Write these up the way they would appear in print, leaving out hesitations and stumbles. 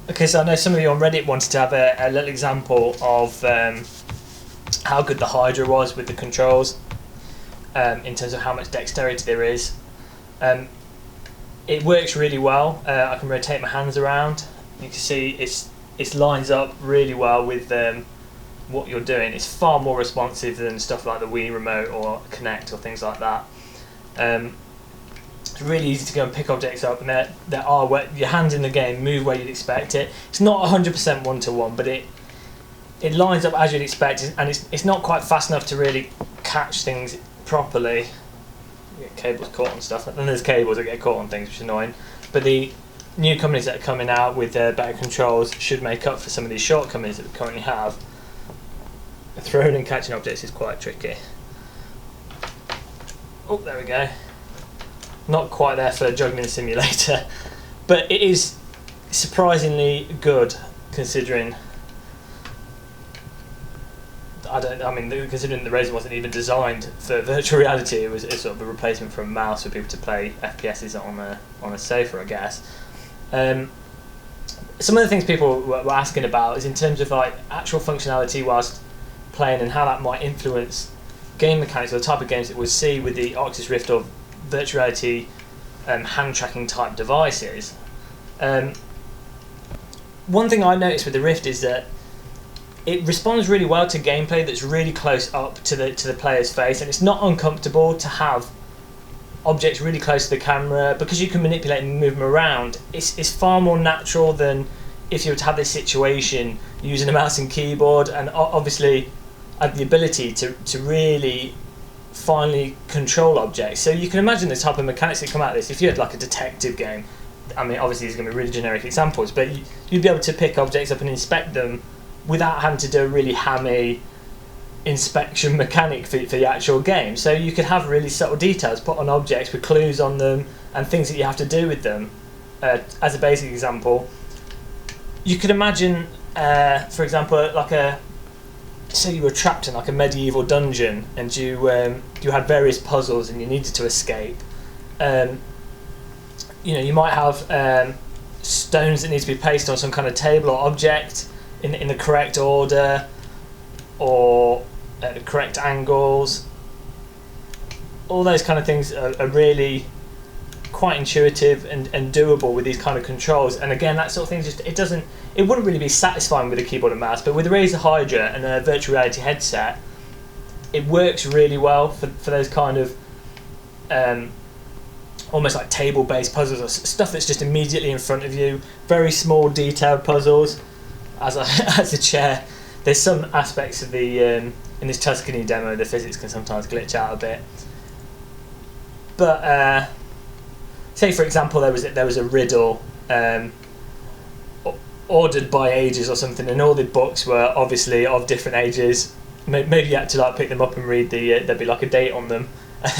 Okay, so I know some of you on Reddit wanted to have a little example of how good the Hydra was with the controls, in terms of how much dexterity there is. It works really well. I can rotate my hands around. You can see it lines up really well with what you're doing. It's far more responsive than stuff like the Wii Remote or Kinect or things like that. It's really easy to go and pick objects up, and there are where your hands in the game move where you'd expect it. It's not 100% one-to-one, but it lines up as you'd expect, and it's not quite fast enough to really catch things properly. You get cables caught on stuff, and then there's cables that get caught on things, which is annoying. But the new companies that are coming out with better controls should make up for some of these shortcomings that we currently have. Throwing and catching objects is quite tricky. Oh, there we go. Not quite there for a juggling simulator, but it is surprisingly good considering. Considering the Razer wasn't even designed for virtual reality, it was sort of a replacement for a mouse for people to play FPSs on a sofa, I guess. Some of the things people were asking about is in terms of like actual functionality whilst playing and how that might influence game mechanics or the type of games that we'll see with the Oculus Rift or virtual reality hand tracking type devices. One thing I noticed with the Rift is that it responds really well to gameplay that's really close up to the player's face, and it's not uncomfortable to have objects really close to the camera because you can manipulate and move them around. It's far more natural than if you were to have this situation using a mouse and keyboard, and obviously have the ability to really finely control objects. So you can imagine the type of mechanics that come out of this. If you had like a detective game, I mean obviously these are going to be really generic examples, but you'd be able to pick objects up and inspect them without having to do a really hammy inspection mechanic for the actual game. So you could have really subtle details put on objects with clues on them and things that you have to do with them. As a basic example, you could imagine, for example, say you were trapped in like a medieval dungeon and you had various puzzles and you needed to escape. You might have stones that need to be placed on some kind of table or object in the correct order or at the correct angles. All those kind of things are really quite intuitive and doable with these kind of controls. And again, that sort of thing it wouldn't really be satisfying with a keyboard and mouse, but with the Razer Hydra and a virtual reality headset, it works really well for those kind of almost like table-based puzzles or stuff that's just immediately in front of you. Very small, detailed puzzles. As a chair, there's some aspects of the in this Tuscany demo, the physics can sometimes glitch out a bit. But say for example there was a riddle ordered by ages or something, and all the books were obviously of different ages. Maybe you had to like pick them up and read there'd be like a date on them,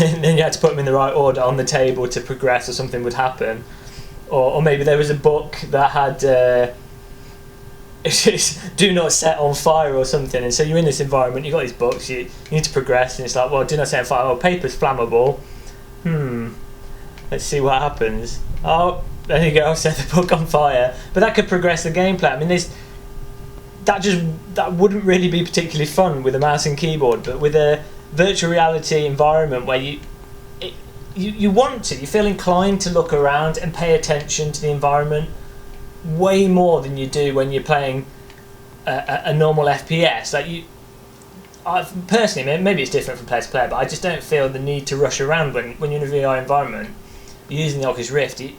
and then you had to put them in the right order on the table to progress, or something would happen. Or maybe there was a book that had do not set on fire or something, and so you're in this environment, you've got these books, you need to progress, and it's like, well, do not set on fire. Oh, paper's flammable. Let's see what happens. Oh, there you go, I'll set the book on fire. But that could progress the gameplay. I mean, that wouldn't really be particularly fun with a mouse and keyboard, but with a virtual reality environment where you feel inclined to look around and pay attention to the environment way more than you do when you're playing a normal FPS. Personally, maybe it's different from player to player, but I just don't feel the need to rush around when you're in a VR environment. Using the Oculus Rift, it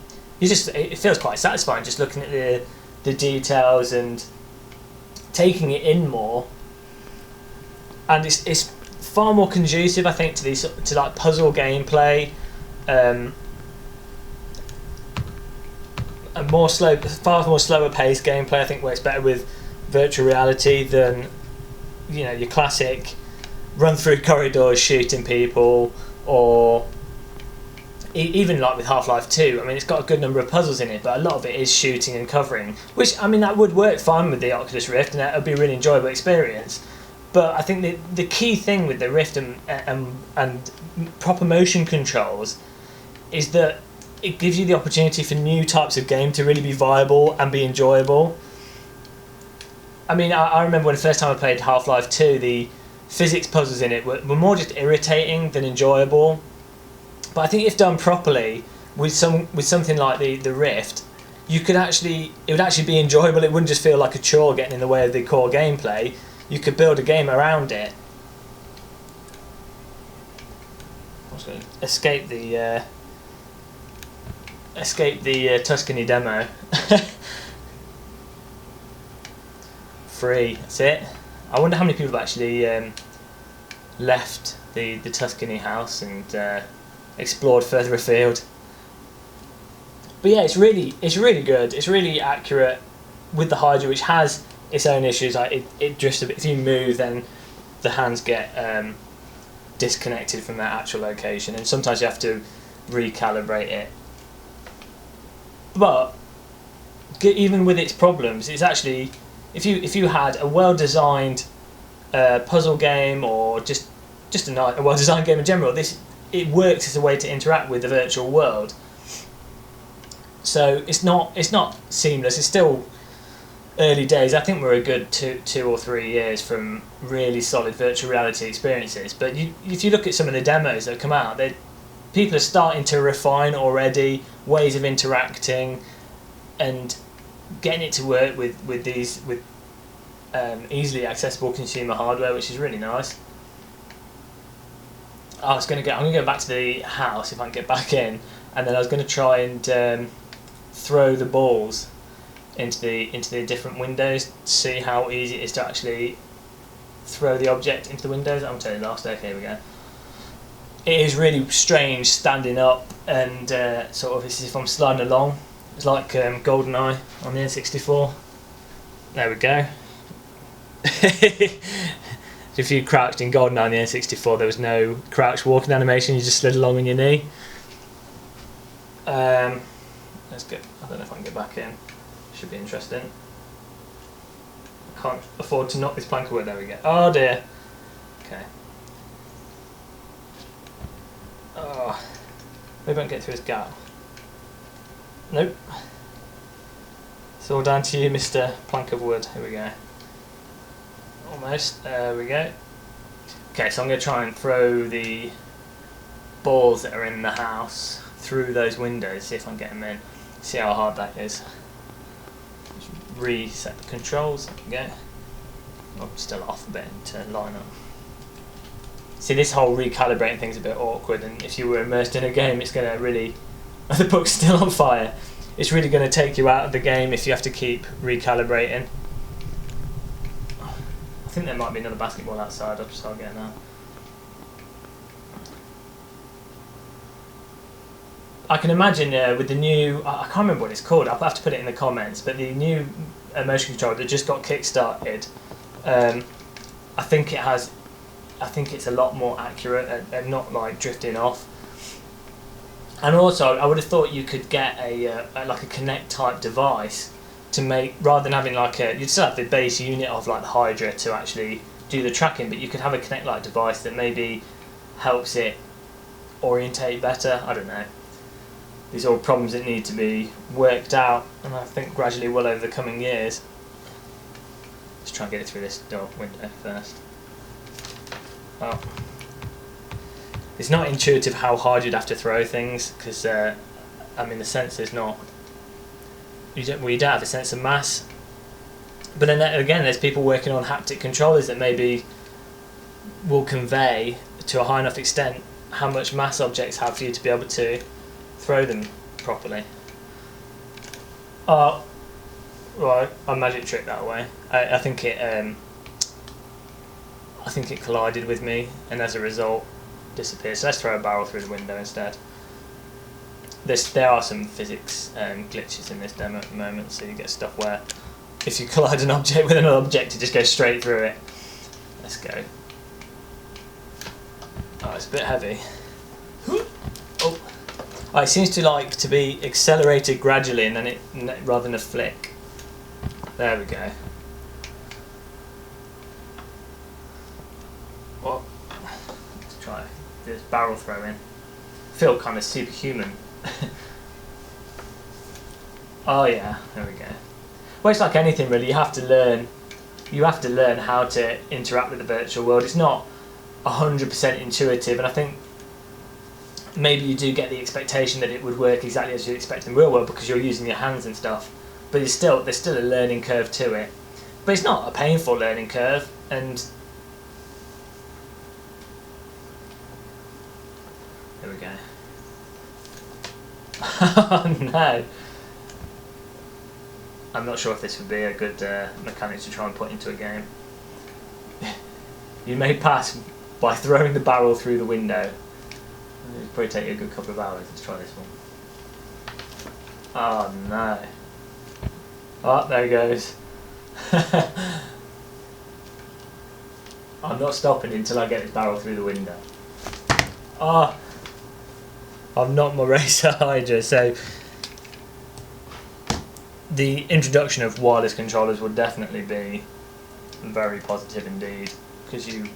feels quite satisfying just looking at the details and taking it in more. And it's far more conducive, I think, to like puzzle gameplay. Far more slower paced gameplay, I think, works better with virtual reality than your classic run through corridors shooting people, or even like with Half-Life 2. I mean, it's got a good number of puzzles in it, but a lot of it is shooting and covering, which, I mean, that would work fine with the Oculus Rift and that would be a really enjoyable experience. But I think the key thing with the Rift and proper motion controls is that it gives you the opportunity for new types of game to really be viable and be enjoyable. I mean, I remember when the first time I played Half-Life 2, the physics puzzles in it were more just irritating than enjoyable. But I think if done properly, with something like the Rift, it would actually be enjoyable. It wouldn't just feel like a chore getting in the way of the core gameplay. You could build a game around it. I was going to escape the Tuscany demo. Free, that's it. I wonder how many people have actually left the Tuscany house and explored further afield. But yeah, it's really good. It's really accurate with the Hydra, which has its own issues. Like it drifts a bit. If you move, then the hands get disconnected from their actual location, and sometimes you have to recalibrate it. But even with its problems, it's actually, if you had a well-designed puzzle game, or just a well-designed game in general, it works as a way to interact with the virtual world. So it's not seamless. It's still early days. I think we're a good 2 or 3 years from really solid virtual reality experiences. But if you look at some of the demos that have come out, people are starting to refine already ways of interacting and getting it to work with easily accessible consumer hardware, which is really nice. I'm gonna go back to the house if I can get back in, and then I was gonna try and throw the balls into the different windows to see how easy it is to actually throw the object into the windows. I'm telling you last day. Here we go. It is really strange standing up and sort of it's as if I'm sliding along. It's like GoldenEye on the N64. There we go. If you crouched in GoldenEye on the N64, there was no crouch walking animation. You just slid along on your knee. Let's go. I don't know if I can get back in. Should be interesting. I can't afford to knock this plank of wood. There we go. Oh dear. Okay. Oh, maybe I can get through this gap. Nope. It's all down to you, Mr. Plank of Wood. Here we go. Almost. There we go. Okay, so I'm going to try and throw the balls that are in the house through those windows, see if I can get them in. See how hard that is. Just reset the controls. There we go. I'm still off a bit to line up. See, this whole recalibrating thing's a bit awkward, and if you were immersed in a game, it's going to really... The book's still on fire. It's really going to take you out of the game if you have to keep recalibrating. I think there might be another basketball outside. I'll just start getting that. I can imagine with the new... I can't remember what it's called. I'll have to put it in the comments. But the new motion controller that just got kickstarted, I think it's a lot more accurate and not like drifting off. And also, I would have thought you could get like a Connect type device to make, rather than having like you'd still have the base unit of like the Hydra to actually do the tracking, but you could have a Connect like device that maybe helps it orientate better. I don't know. These are all problems that need to be worked out, and I think gradually will over the coming years. Let's try and get it through this door window first. Well, it's not intuitive how hard you'd have to throw things, because I mean the sensor's not. You don't have a sense of mass. But then again, there's people working on haptic controllers that maybe will convey to a high enough extent how much mass objects have for you to be able to throw them properly. Oh, right, a magic trick that way. I think it collided with me, and as a result, disappeared. So let's throw a barrel through the window instead. There are some physics glitches in this demo at the moment, so you get stuff where if you collide an object with another object, it just goes straight through it. Let's go. Oh, it's a bit heavy. Oh, it seems to like to be accelerated gradually, and then rather than a flick. There we go. Well, let's try this barrel throw in. I feel kind of superhuman Oh yeah, there we go. Well, it's like anything really. You have to learn how to interact with the virtual world. It's not 100% intuitive, and I think maybe you do get the expectation that it would work exactly as you expect in the real world because you're using your hands and stuff. But there's still a learning curve to it. But it's not a painful learning curve, and there we go. Oh no. I'm not sure if this would be a good mechanic to try and put into a game. You may pass by throwing the barrel through the window. It'll probably take you a good couple of hours to try this one. Oh no. Oh, there he goes. I'm not stopping until I get this barrel through the window. Oh, I've knocked my Razer Hydra, so the introduction of wireless controllers would definitely be very positive indeed, because you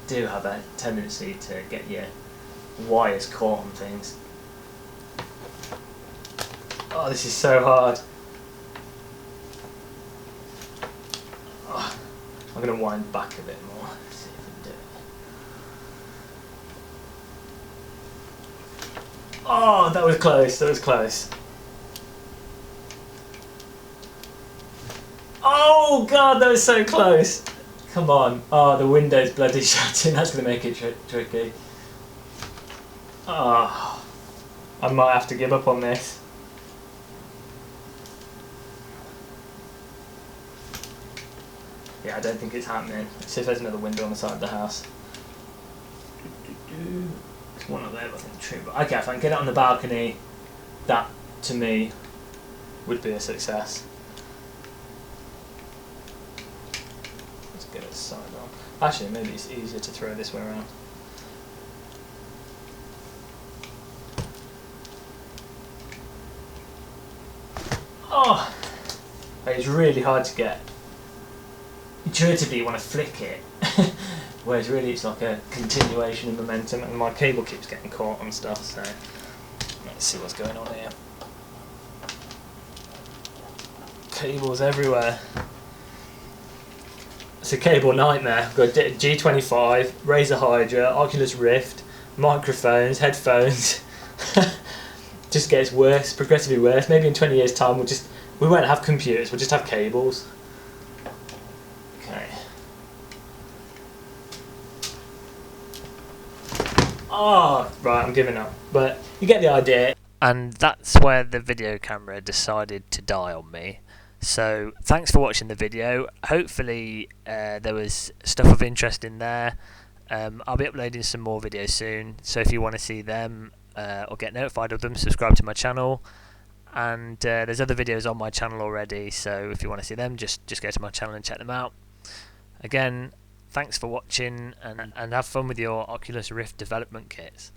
do have a tendency to get your wires caught on things. Oh, this is so hard. Oh, I'm going to wind back a bit more. Let's see if I can do it. Oh, that was close, that was close. Oh god, that was so close. Come on. Oh, the window's bloody shutting. That's going to make it tricky. Oh, I might have to give up on this. Yeah, I don't think it's happening. Let's see if there's another window on the side of the house. There's one up there, but I think true. But okay, if I can get it on the balcony, that to me would be a success. Let's get it side on. Actually, maybe it's easier to throw this way around. Oh, it's really hard to get. Intuitively you want to flick it, whereas really it's like a continuation of momentum, and my cable keeps getting caught on stuff, so let's see what's going on here. Cables everywhere. It's a cable nightmare. I've got G25, Razer Hydra, Oculus Rift, microphones, headphones. Just gets worse, progressively worse. Maybe in 20 years time we won't have computers, we'll just have cables. Oh, right, I'm giving up. But you get the idea. And that's where the video camera decided to die on me. So thanks for watching the video. Hopefully there was stuff of interest in there. I'll be uploading some more videos soon. So if you want to see them or get notified of them, subscribe to my channel. And there's other videos on my channel already. So if you want to see them, just go to my channel and check them out. Again, thanks for watching, and have fun with your Oculus Rift development kits.